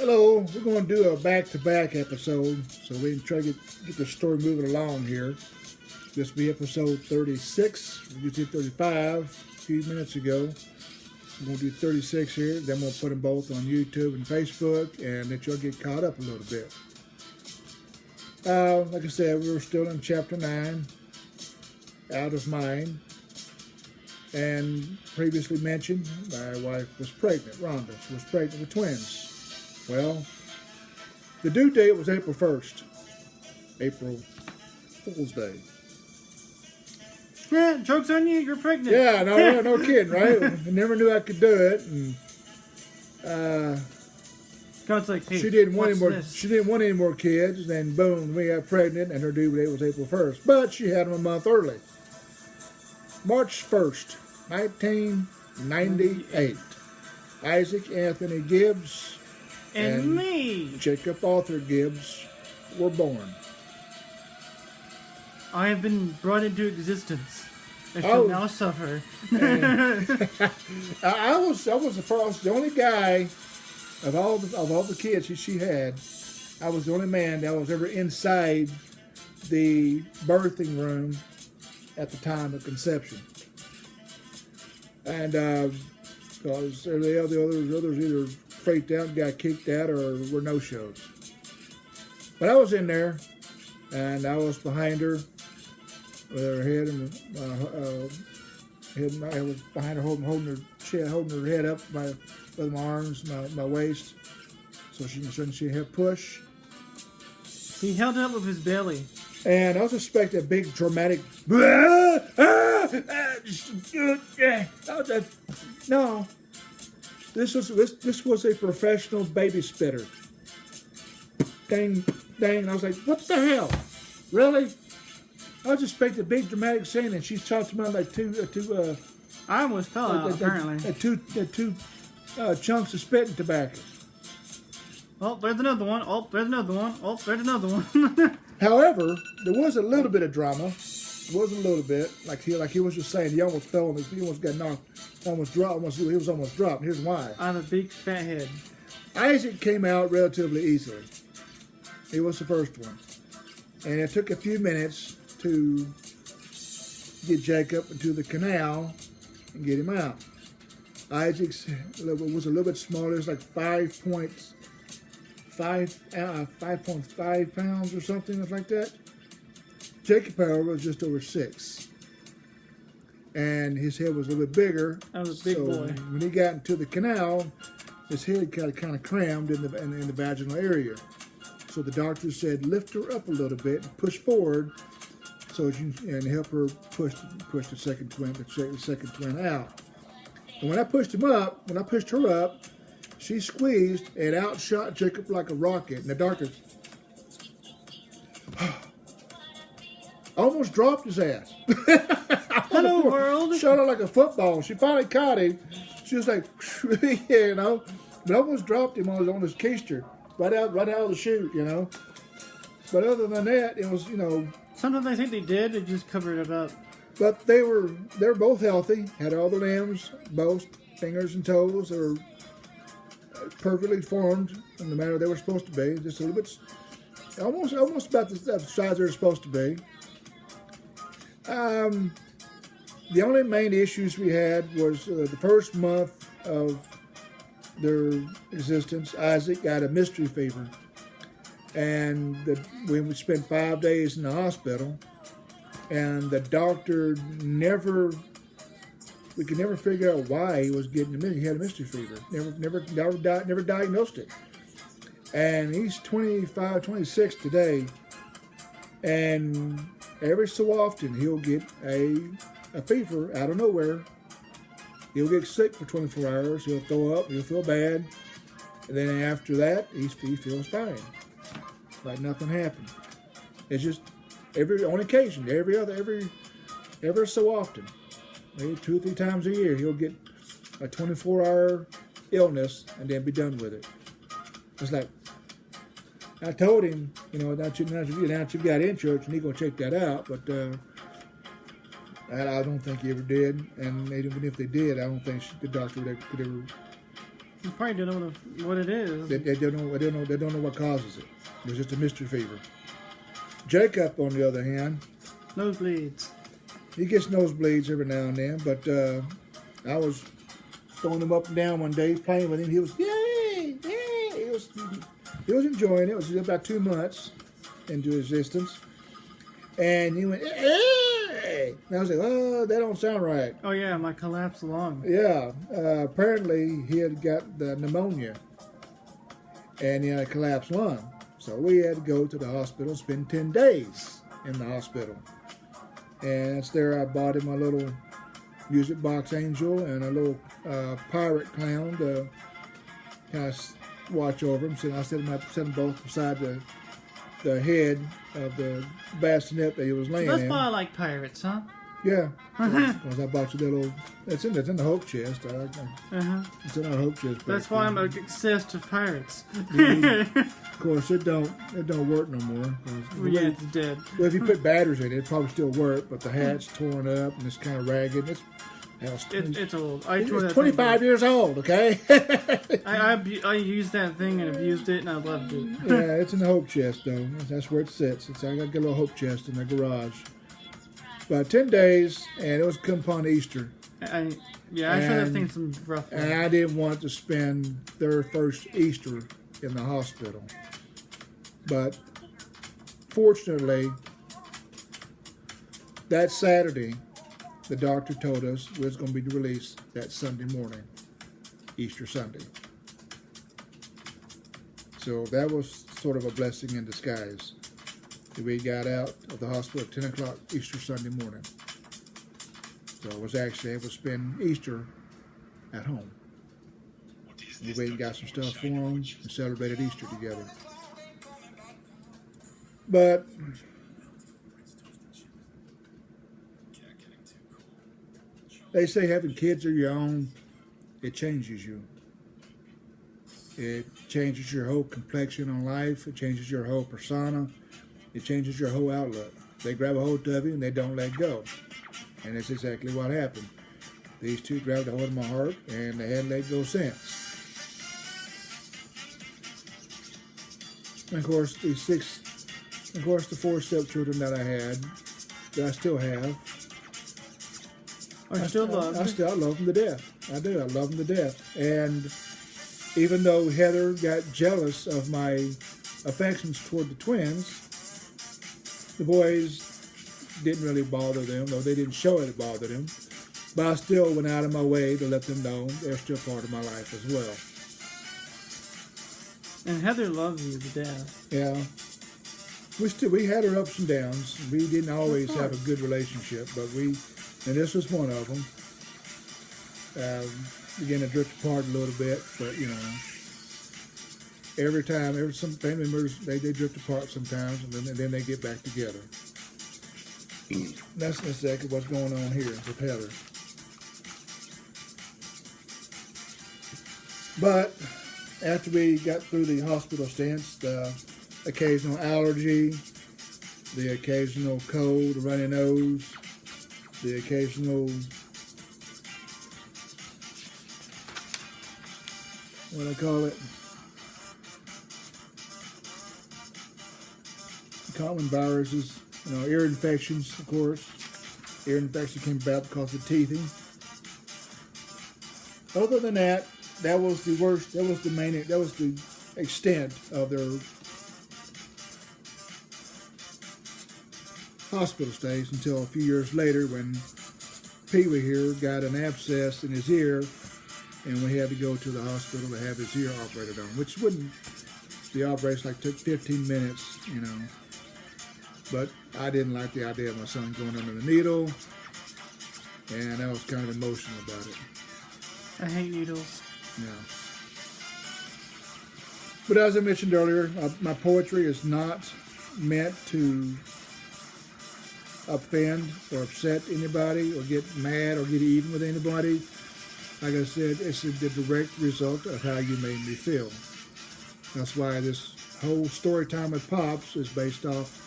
Hello, we're going to do a back-to-back episode so we can try to get the story moving along here. This will be episode 36. We did 35 a few minutes ago. We're going to do 36 here. Then we'll put them both on YouTube and Facebook, and let y'all get caught up a little bit. Like I said, we were still in Chapter 9, Out of Mind. And previously mentioned, my wife was pregnant. Rhonda was pregnant with twins. Well, the due date was April 1st. April Fool's Day. Yeah, joke's on you, you're pregnant. Yeah, no kidding, right? I never knew I could do it. And God's like, hey, she didn't want any more. this? She didn't want any more kids. Then boom, we got pregnant, and her due date was April 1st. But she had them a month early. March 1st, 1998. Isaac Anthony Gibbs and me, Jacob Arthur Gibbs, were born. I have been brought into existence. I shall now suffer. I was the only guy of all the kids she had. I was the only man that was ever inside the birthing room at the time of conception. And because the others either freaked out and got kicked out or were no-shows. But I was in there, and I was behind her with her head and I was behind her holding her head up with my arms, my waist, so she had push. He held it up with his belly. And I was expecting a big dramatic. No, this was a professional baby spitter. Dang! I was like, what the hell? Really? I was expecting a big dramatic scene, and she's talking about like two. I almost fell out. Apparently, two chunks of spitting tobacco. Oh, there's another one. Oh, there's another one. Oh, there's another one. However, there was a little bit of drama. There was a little bit, like he was just saying, he almost fell on he almost got knocked, he was almost dropped. Here's why. I have a big fat head. Isaac came out relatively easily. He was the first one. And it took a few minutes to get Jacob into the canal and get him out. Isaac's was a little bit smaller. It was like 5.5 pounds or something like that. Jacob, however, was just over 6. And his head was a little bit bigger. I was a big boy. When he got into the canal, his head got kind of crammed in the vaginal area. So the doctor said, lift her up a little bit and push forward, and help her push the second twin out. And when I pushed her up, she squeezed and outshot Jacob like a rocket. And the doctor almost dropped his ass. Hello, world. Shot her like a football. She finally caught him. She was like, but almost dropped him on his keister. Right out of the chute, But other than that, it was, Sometimes I think they did. They just covered it up. But they were both healthy. Had all the limbs, both fingers and toes. They were perfectly formed in the manner they were supposed to be. Just a little bit, almost about the size they're supposed to be. The only main issues we had was the first month of their existence. Isaac got a mystery fever, and we spent 5 days in the hospital, and the doctor we could never figure out why he was getting he had a mystery fever. Never diagnosed it. And he's 25, 26 today, and every so often he'll get a fever out of nowhere. He'll get sick for 24 hours. He'll throw up. He'll feel bad. And then after that, he feels fine. Like nothing happened. It's just on occasion, every so often, maybe 2 or 3 times a year, he'll get a 24-hour illness and then be done with it. It's like, I told him, now you've got insurance and he's going to check that out, but I don't think he ever did, and even if they did, I don't think the doctor could ever You probably don't know what it is. They don't know what causes it. It was just a mystery fever. Jacob, on the other hand, Nosebleeds. he gets nosebleeds every now and then, but I was throwing him up and down one day, playing with him. He was, yay, yay. He was enjoying it. It was about 2 months into existence. And he went, hey. And I was like, oh, that don't sound right. Oh, yeah, my collapsed lung. Yeah. Apparently, he had got the pneumonia. And he had a collapsed lung. So we had to go to the hospital, spend 10 days in the hospital. And it's there I bought him a little music box angel and a little pirate clown to kind of watch over him. So I set them both beside the head of the bassinet that he was laying That's in. why I like pirates, huh? Yeah, because I bought you that little. It's in the hope chest. It's in our hope chest. That's why I'm obsessed with pirates. Of course, it don't work no more. Well, yeah, it's dead. Well, if you put batteries in it, it'd probably still work, but the hat's torn up and it's kind of ragged. It's old. I tore It's that 25 years old, okay? I used that thing and abused it, and I loved it. Yeah, it's in the hope chest, though. That's where it sits. I got a little hope chest in the garage. About 10 days, and it was come upon Easter. I sure that thing's some rough. And I didn't want to spend their first Easter in the hospital. But fortunately, that Saturday, the doctor told us we was going to be released that Sunday morning, Easter Sunday. So that was sort of a blessing in disguise. We got out of the hospital at 10 o'clock Easter Sunday morning. So I was actually able to spend Easter at home. We went and got some stuff for them and celebrated Easter together. But they say having kids of your own, it changes you. It changes your whole complexion on life. It changes your whole persona. It changes your whole outlook. They grab a hold of you and they don't let go. And that's exactly what happened. These two grabbed a hold of my heart and they hadn't let go since. And of course, the 4 stepchildren that I had, that I still have. I love them to death. I do. I love them to death. And even though Heather got jealous of my affections toward the twins, the boys didn't really bother them, though they didn't show it bothered them. But I still went out of my way to let them know they're still part of my life as well. And Heather loves you to death. Yeah. We had our ups and downs. We didn't always have a good relationship, but and this was one of them. Began to drift apart a little bit, but some family members, they drift apart sometimes, and then they get back together. That's exactly what's going on here with Heather. But after we got through the hospital stints, the occasional allergy, the occasional cold, runny nose, the occasional, what do I call it? Common viruses, ear infections, of course. Ear infection came about because of teething. Other than that, that was the worst. That was the extent of their hospital stays until a few years later when Pee Wee here got an abscess in his ear, and we had to go to the hospital to have his ear operated on, which the operation took 15 minutes, But I didn't like the idea of my son going under the needle, and I was kind of emotional about it. I hate needles. Yeah. But as I mentioned earlier, my poetry is not meant to offend or upset anybody or get mad or get even with anybody. Like I said, it's the direct result of how you made me feel. That's why this whole story time with Pops is based off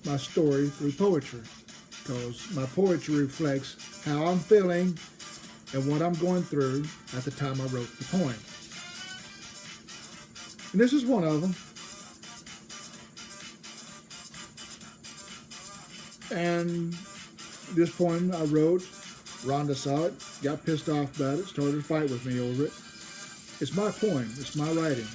my story through poetry, because my poetry reflects how I'm feeling and what I'm going through at the time I wrote the poem. And this is one of them. And this poem I wrote, Rhonda saw it, got pissed off about it, started to fight with me over it. It's my poem. It's my writing.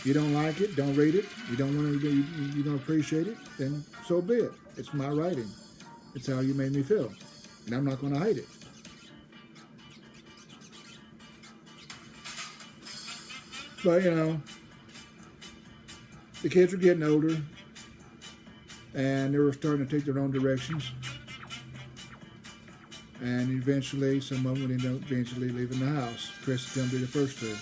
You don't like it, don't read it. You don't want to, you don't appreciate it, then so be it. It's my writing. It's how you made me feel, and I'm not going to hate it. But you know, the kids were getting older, and they were starting to take their own directions. And eventually, some of them would end up eventually leaving the house. Chris is going to be the first two.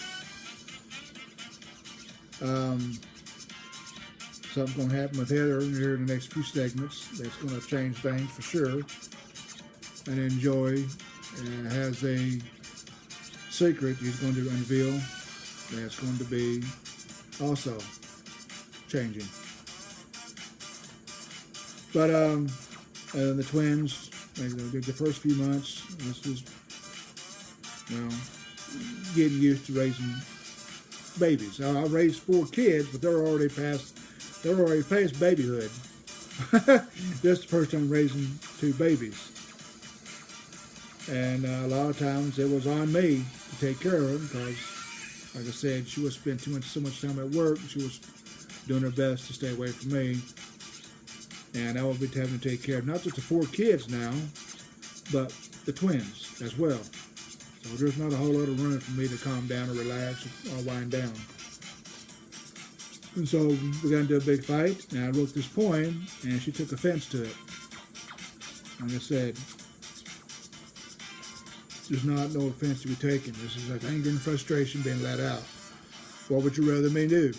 Something's going to happen with Heather here in the next few segments that's going to change things for sure. And then Joy has a secret he's going to unveil that's going to be also changing. But the twins, the first few months, this was, getting used to raising babies. I raised 4 kids, but they're already past babyhood. This is the first time raising 2 babies. And a lot of times it was on me to take care of them because, like I said, she was spending so much time at work. She was doing her best to stay away from me. And I would be having to take care of not just the 4 kids now, but the twins as well. So there's not a whole lot of room for me to calm down or relax or wind down. And so we got into a big fight, and I wrote this poem, and she took offense to it. And I said, there's no offense to be taken. This is like anger and frustration being let out. What would you rather me do?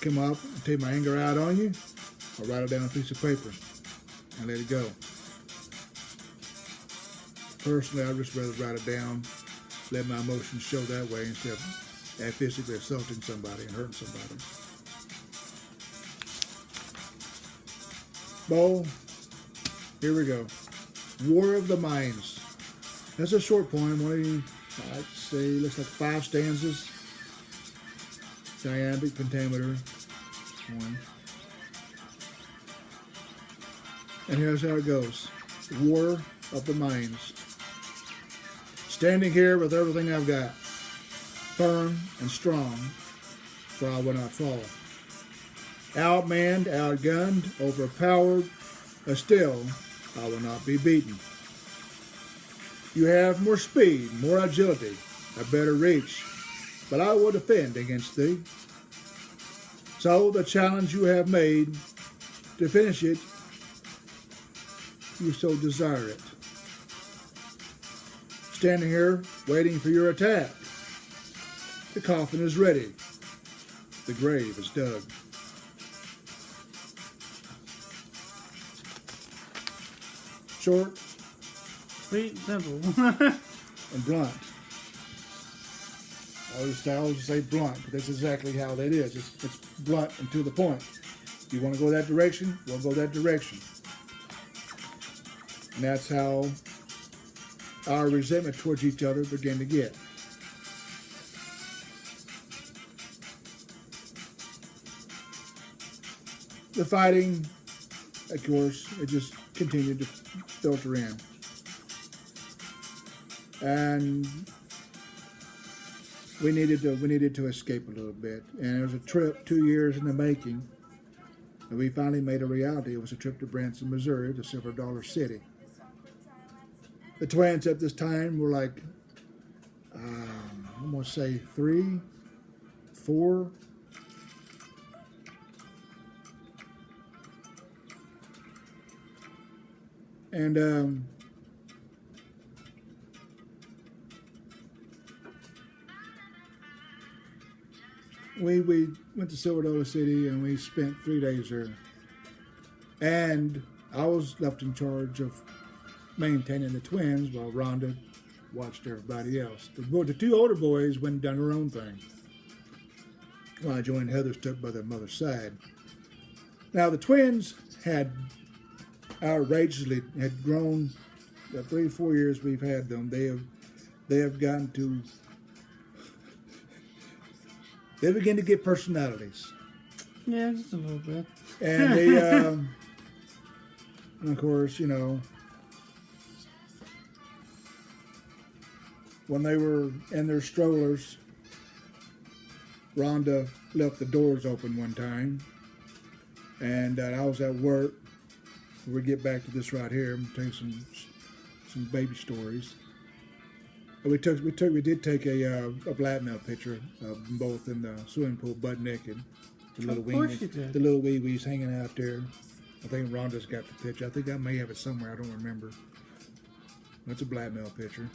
Come up and take my anger out on you? Or write it down on a piece of paper and let it go? Personally, I'd just rather write it down, let my emotions show that way instead of physically assaulting somebody and hurting somebody. Bo, here we go. War of the Minds. That's a short poem. I'd say, looks like 5 stanzas. Iambic pentameter poem. And here's how it goes. War of the Minds. Standing here with everything I've got, firm and strong, for I will not fall. Outmanned, outgunned, overpowered, but still I will not be beaten. You have more speed, more agility, a better reach, but I will defend against thee. So the challenge you have made, to finish it, you so desire it. Standing here, waiting for your attack. The coffin is ready. The grave is dug. Short, Sweet, simple. and blunt. I always say blunt, but that's exactly how that is. It's blunt and to the point. You want to go that direction? We'll go that direction. And that's how our resentment towards each other began to get. The fighting, of course, it just continued to filter in. And we needed to escape a little bit. And it was a trip 2 years in the making. And we finally made a reality. It was a trip to Branson, Missouri, to Silver Dollar City. The twins at this time were like, I'm going to say 3, 4. And we went to Silver Dollar City and we spent 3 days there. And I was left in charge of maintaining the twins while Rhonda watched everybody else. The 2 older boys went and done their own thing, while Joy and Heather stuck by their mother's side. Now the twins had outrageously grown the 3-4 years we've had them, they have gotten to. They begin to get personalities. Yeah, just a little bit. And they, and of course, you know, when they were in their strollers, Rhonda left the doors open one time, and I was at work. We'll get back to this right here. I'm gonna tell you some baby stories. We did take a blackmail picture of them both in the swimming pool, butt naked. The little wee wees hanging out there. I think Rhonda's got the picture. I think I may have it somewhere. I don't remember. That's a blackmail picture.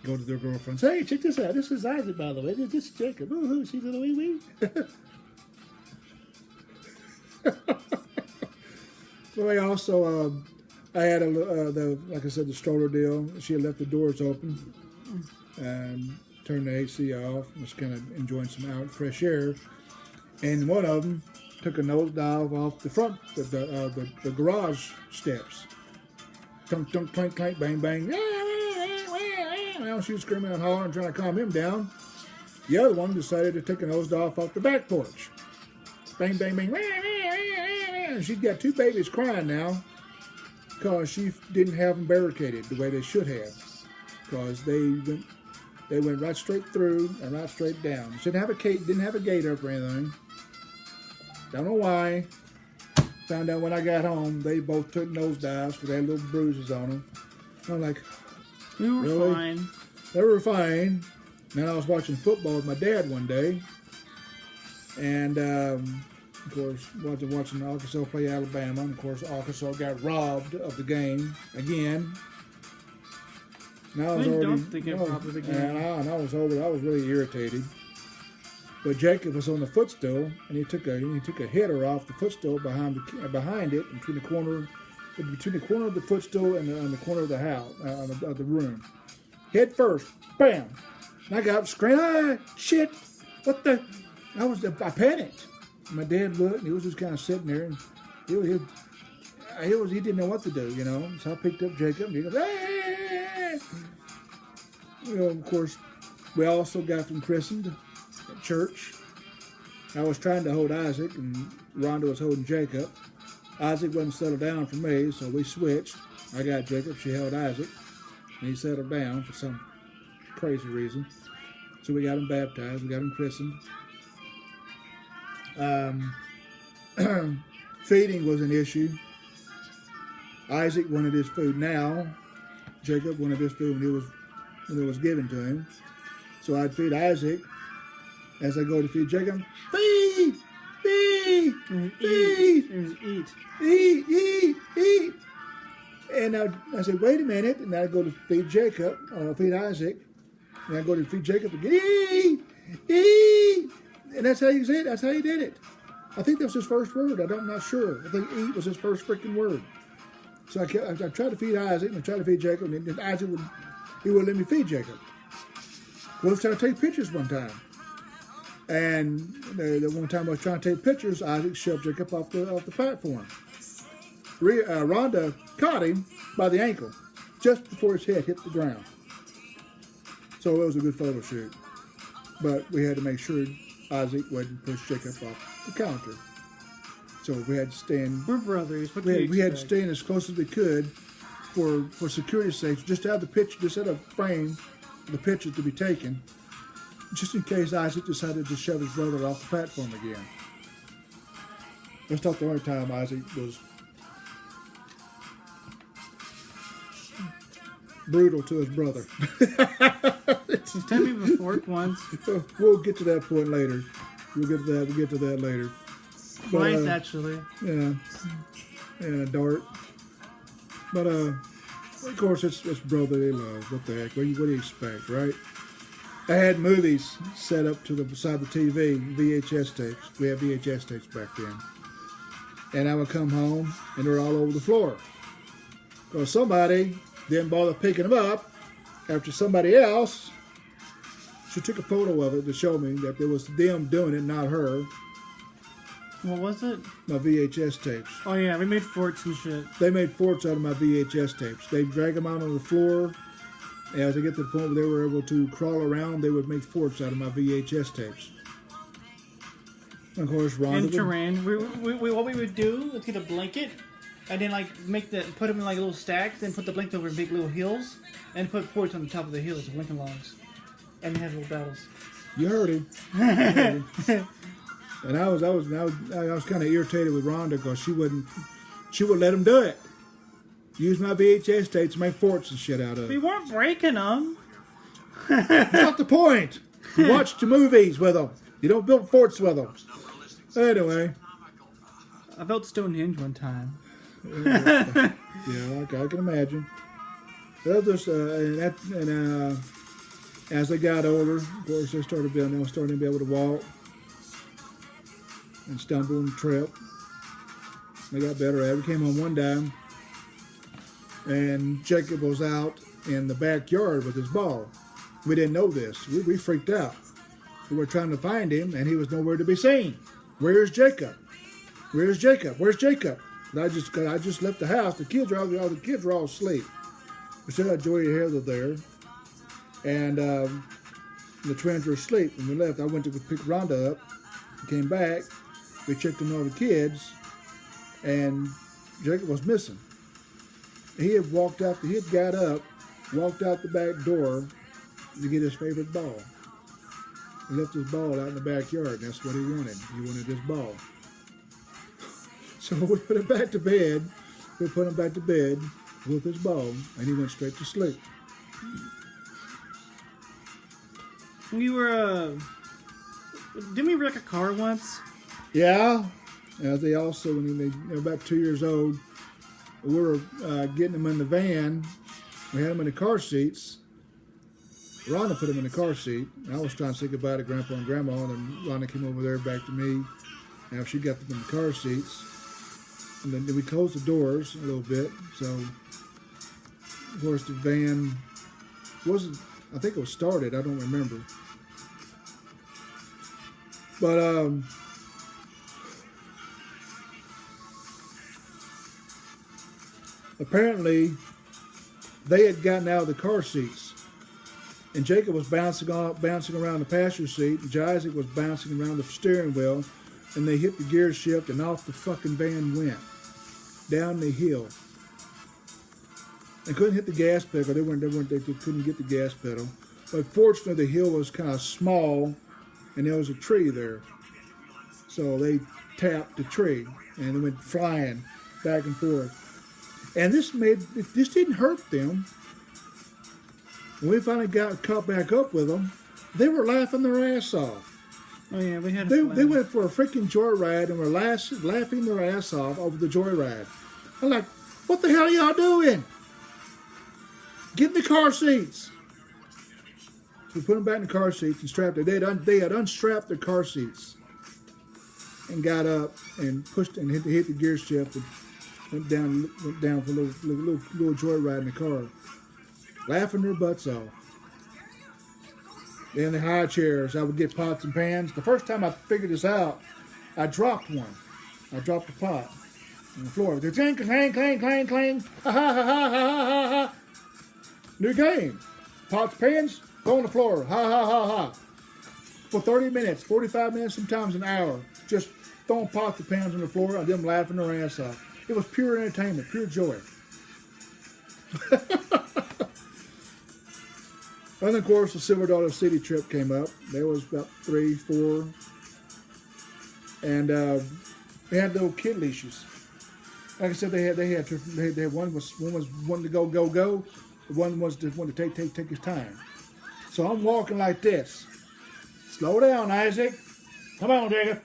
Go to their girlfriends. Hey, check this out. This is Isaac, by the way. This is Jacob. Ooh, see little wee wee. Well, I also I had like I said, the stroller deal. She had left the doors open and turned the AC off. Was kind of enjoying some fresh air. And one of them took a nosedive off the front, the garage steps. Tunk, tunk, clank, clank, bang, bang. Well, she was screaming and hollering, trying to calm him down. The other one decided to take a nosedive off the back porch. Bang, bang, bang. And she's got 2 babies crying now because she didn't have them barricaded the way they should have. Because they went right straight through and right straight down. She didn't have a gate up or anything. Don't know why. Found out when I got home, they both took nosedives because they had little bruises on them. I'm like, we were really? fine. They were fine. Then I was watching football with my dad one day. And, of course, watching Arkansas play Alabama. And, of course, Arkansas got robbed of the game again. And I was robbed of the game. And I was really irritated. But Jacob was on the footstool, and he took a header off the footstool behind it, between the corner of the footstool and the corner of the house, of the room. Head first, bam! And I got up screaming, ah, shit! What the? I panicked. My dad looked, and he was just kind of sitting there, and he didn't know what to do, you know. So I picked up Jacob, and he goes, hey! You know, of course, we also got them christened at church. I was trying to hold Isaac, and Rhonda was holding Jacob. Isaac wasn't settled down for me, so we switched. I got Jacob, she held Isaac, and he settled down for some crazy reason. So we got him baptized, we got him christened. Feeding was an issue. Isaac wanted his food now. Jacob wanted his food when it was given to him. So I'd feed Isaac. As I go to feed Jacob, feed, feed, feed, eat. And I said, wait a minute. And I go to feed Jacob, feed Isaac. And I go to feed Jacob again, eat. And that's how you say it. That's how he did it. I think that was his first word. I'm not sure. I think eat was his first freaking word. So I tried to feed Isaac and I tried to feed Jacob. And Isaac wouldn't let me feed Jacob. Well, I was trying to take pictures one time. And the one time I was trying to take pictures, Isaac shoved Jacob off the platform. Rhonda caught him by the ankle just before his head hit the ground. So it was a good photo shoot. But we had to make sure Isaac wouldn't push Jacob off the counter. So we had to stand. We're brothers. We had to stand as close as we could for security's sake, just to have the picture, just had a frame the picture to be taken, just in case Isaac decided to shove his brother off the platform again. That's not the only time Isaac was brutal to his brother. He tapped me with a fork once. We'll get to that point later. We'll get to that later. Twice, actually. Yeah, dart. But of course, it's brotherly love. What the heck? What do you expect, right? I had movies set up to the beside the TV, VHS tapes. We had VHS tapes back then. And I would come home, and they're all over the floor. Because somebody didn't bother picking them up after somebody else. She took a photo of it to show me that it was them doing it, not her. What was it? My VHS tapes. Oh yeah, we made forts and shit. They made forts out of my VHS tapes. They'd drag them out on the floor. And as they get to the point where they were able to crawl around, they would make forts out of my VHS tapes. And of course, Rhonda And Turan, what we would do was get a blanket, and then like put them in like little stacks, then put the blanket over big little hills, and put forts on the top of the hills, Lincoln logs, and have little battles. You heard him. You heard him. And I was kind of irritated with Rhonda because she wouldn't let him do it. Use my VHS tapes to make forts and shit out of. We weren't breaking them. That's not the point. You watch the movies with them. You don't build forts with them. Anyway. I built Stonehenge one time. Yeah, I can imagine. As they got older, of course, they started to be able to walk and stumble and trip. They got better at it. We came home one time, and Jacob was out in the backyard with his ball. We didn't know this. We freaked out. We were trying to find him, and he was nowhere to be seen. Where's Jacob? Where's Jacob? Where's Jacob? And I just left the house. The kids were all asleep. We still had Joey and Heather there, and the twins were asleep. When we left, I went to pick Rhonda up. Came back. We checked on all the kids, and Jacob was missing. He had got up, walked out the back door to get his favorite ball. He left his ball out in the backyard. That's what he wanted. He wanted his ball. So we put him back to bed. With his ball, and he went straight to sleep. We were, didn't we wreck a car once? Yeah. They also, when they were about 2 years old, we were getting them in the van. We had them in the car seats. Rhonda put them in the car seat. I was trying to say goodbye to Grandpa and Grandma, and then Rhonda came over there back to me. Now she got them in the car seats. And then we closed the doors a little bit. So, of course, the van wasn't, I think it was started. I don't remember. But, apparently, they had gotten out of the car seats, and Jacob was bouncing around the passenger seat, and Isaac was bouncing around the steering wheel, and they hit the gear shift, and off the fucking van went down the hill. They couldn't hit the gas pedal. They couldn't get the gas pedal. But fortunately, the hill was kind of small, and there was a tree there, so they tapped the tree, and they went flying back and forth. And this didn't hurt them. When we finally got caught back up with them, they were laughing their ass off. Oh yeah, we had. They went for a freaking joyride and were laughing their ass off over the joyride. I'm like, what the hell are y'all doing? Get in the car seats. So we put them back in the car seats and strapped it. They had unstrapped their car seats and got up and pushed and hit the gear shift and went down for a little joyride in the car, laughing their butts off. Then the high chairs, I would get pots and pans. The first time I figured this out, I dropped one. I dropped a pot on the floor. They're clang, clang, clang, clang, clang. Ha ha ha ha ha ha ha. New game. Pots, pans, go on the floor. Ha ha ha ha. For 30 minutes, 45 minutes, sometimes an hour. Just throwing pots and pans on the floor and them laughing their ass off. It was pure entertainment, pure joy. And of course, the Silver Dollar City trip came up. There was about 3, 4. And they had little kid leashes. Like I said, they had one was wanting to go. One was just wanted to take his time. So I'm walking like this. Slow down, Isaac. Come on, Jacob.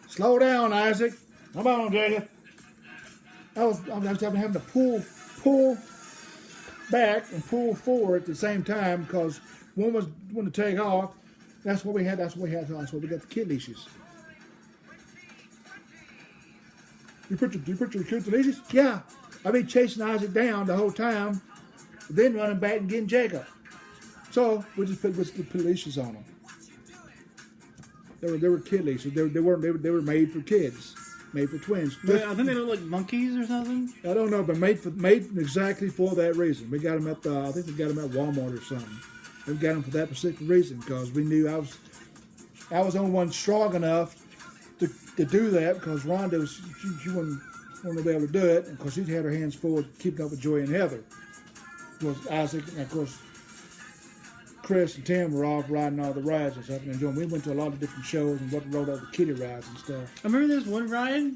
Slow down, Isaac. Come on, Jacob. I was having to pull back and pull forward at the same time because one was wanting to take off. That's what we had. That's what we got the kid leashes. You put your kids in leashes? Yeah. I've been chasing Isaac down the whole time, then running back and getting Jacob. So we just put leashes on him. They were kid leashes. They were made for kids, made for twins. But I think they look like monkeys or something. I don't know, but made exactly for that reason. We got them at I think we got them at Walmart or something. We got them for that specific reason because we knew I was the only one strong enough to do that because Rhonda she wasn't be able to do it, and of course she had her hands full with keeping up with Joy and Heather. Of course Isaac and of course Chris and Tim were off riding all the rides and stuff and enjoying. We went to a lot of different shows and rode all the kiddie rides and stuff. I remember there's one ride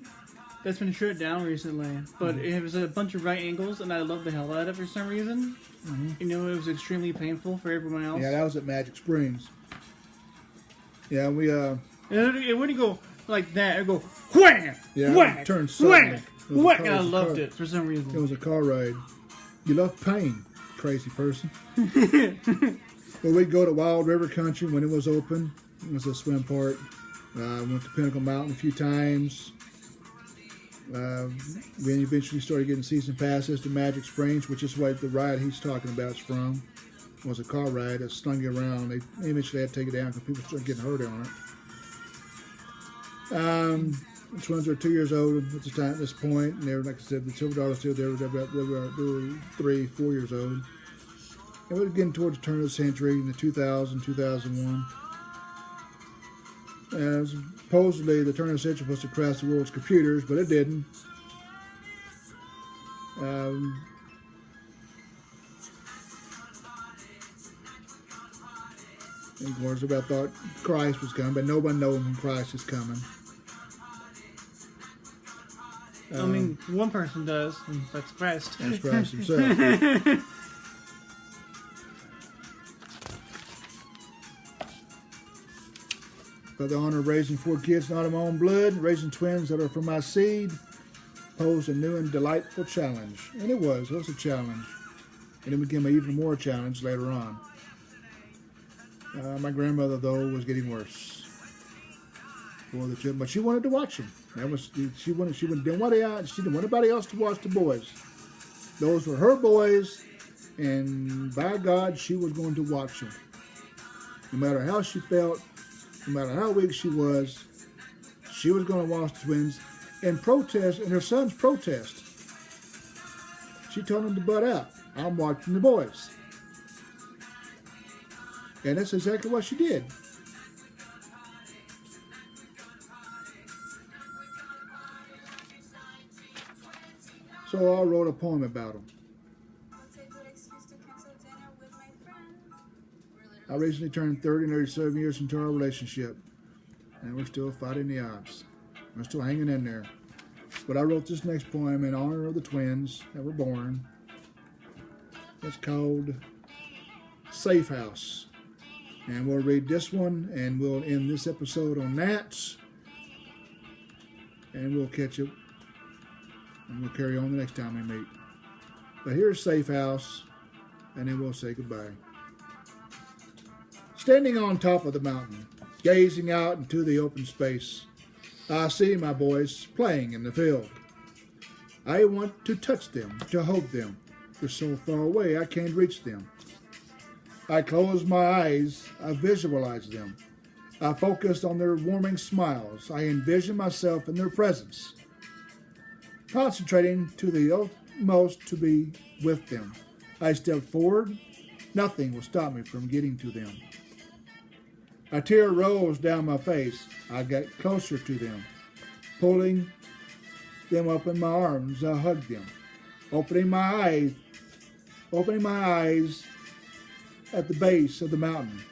that's been shut down recently, but it was a bunch of right angles, and I loved the hell out of it for some reason. Mm-hmm. You know, it was extremely painful for everyone else. Yeah, that was at Magic Springs. Yeah, we it wouldn't go like that. It would go wham, yeah, whack, turned whack, whack, and I loved it for some reason. It was a car ride. You love pain, crazy person. Well, we'd go to Wild River Country when it was open. It was a swim park. Went to Pinnacle Mountain a few times. We eventually started getting season passes to Magic Springs, which is what the ride he's talking about is from. It was a car ride that slung you around. They eventually had to take it down because people started getting hurt on it. The twins are 2 years old at this point, and they're, like I said, the silver dollar still they were 3, 4 years old. And we were getting towards the turn of the century in the 2000, 2001. And supposedly the turn of the century was to crash the world's computers, but it didn't. And of course, everybody thought Christ was coming, but nobody knows when Christ is coming. I mean, one person does, and that's Christ. That's Christ himself. By the honor of raising 4 kids not of my own blood, raising twins that are from my seed, posed a new and delightful challenge. And it was a challenge. And it became an even more challenge later on. My grandmother, though, was getting worse. But she wanted to watch them. She didn't want anybody else to watch the boys. Those were her boys, and by God, she was going to watch them. No matter how she felt, no matter how weak she was going to watch the twins and protest, and her son's protest. She told him to butt out. I'm watching the boys. And that's exactly what she did. So I wrote a poem about them. I recently turned 30 and 37 years into our relationship, and we're still fighting the odds. We're still hanging in there. But I wrote this next poem in honor of the twins that were born. It's called Safe House. And we'll read this one, and we'll end this episode on that. And we'll catch it, and we'll carry on the next time we meet. But here's Safe House, and then we'll say goodbye. Standing on top of the mountain, gazing out into the open space, I see my boys playing in the field. I want to touch them, to hold them. They're so far away I can't reach them. I close my eyes, I visualize them. I focus on their warming smiles. I envision myself in their presence, concentrating to the utmost to be with them. I step forward. Nothing will stop me from getting to them. A tear rolls down my face. I get closer to them. Pulling them up in my arms, I hug them. Opening my eyes at the base of the mountain.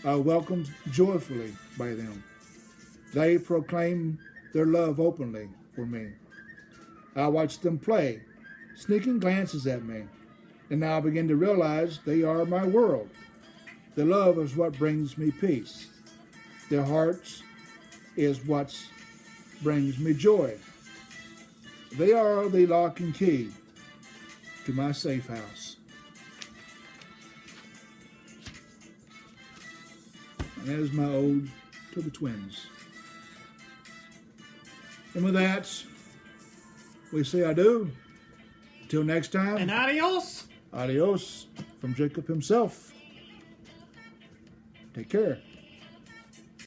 I welcomed joyfully by them. They proclaim their love openly for me. I watch them play, sneaking glances at me, and now I begin to realize they are my world. Their love is what brings me peace. Their hearts is what brings me joy. They are the lock and key to my safe house. And that is my ode to the twins. And with that, we say adieu. Until next time. And adios. Adios from Jacob himself. Take care.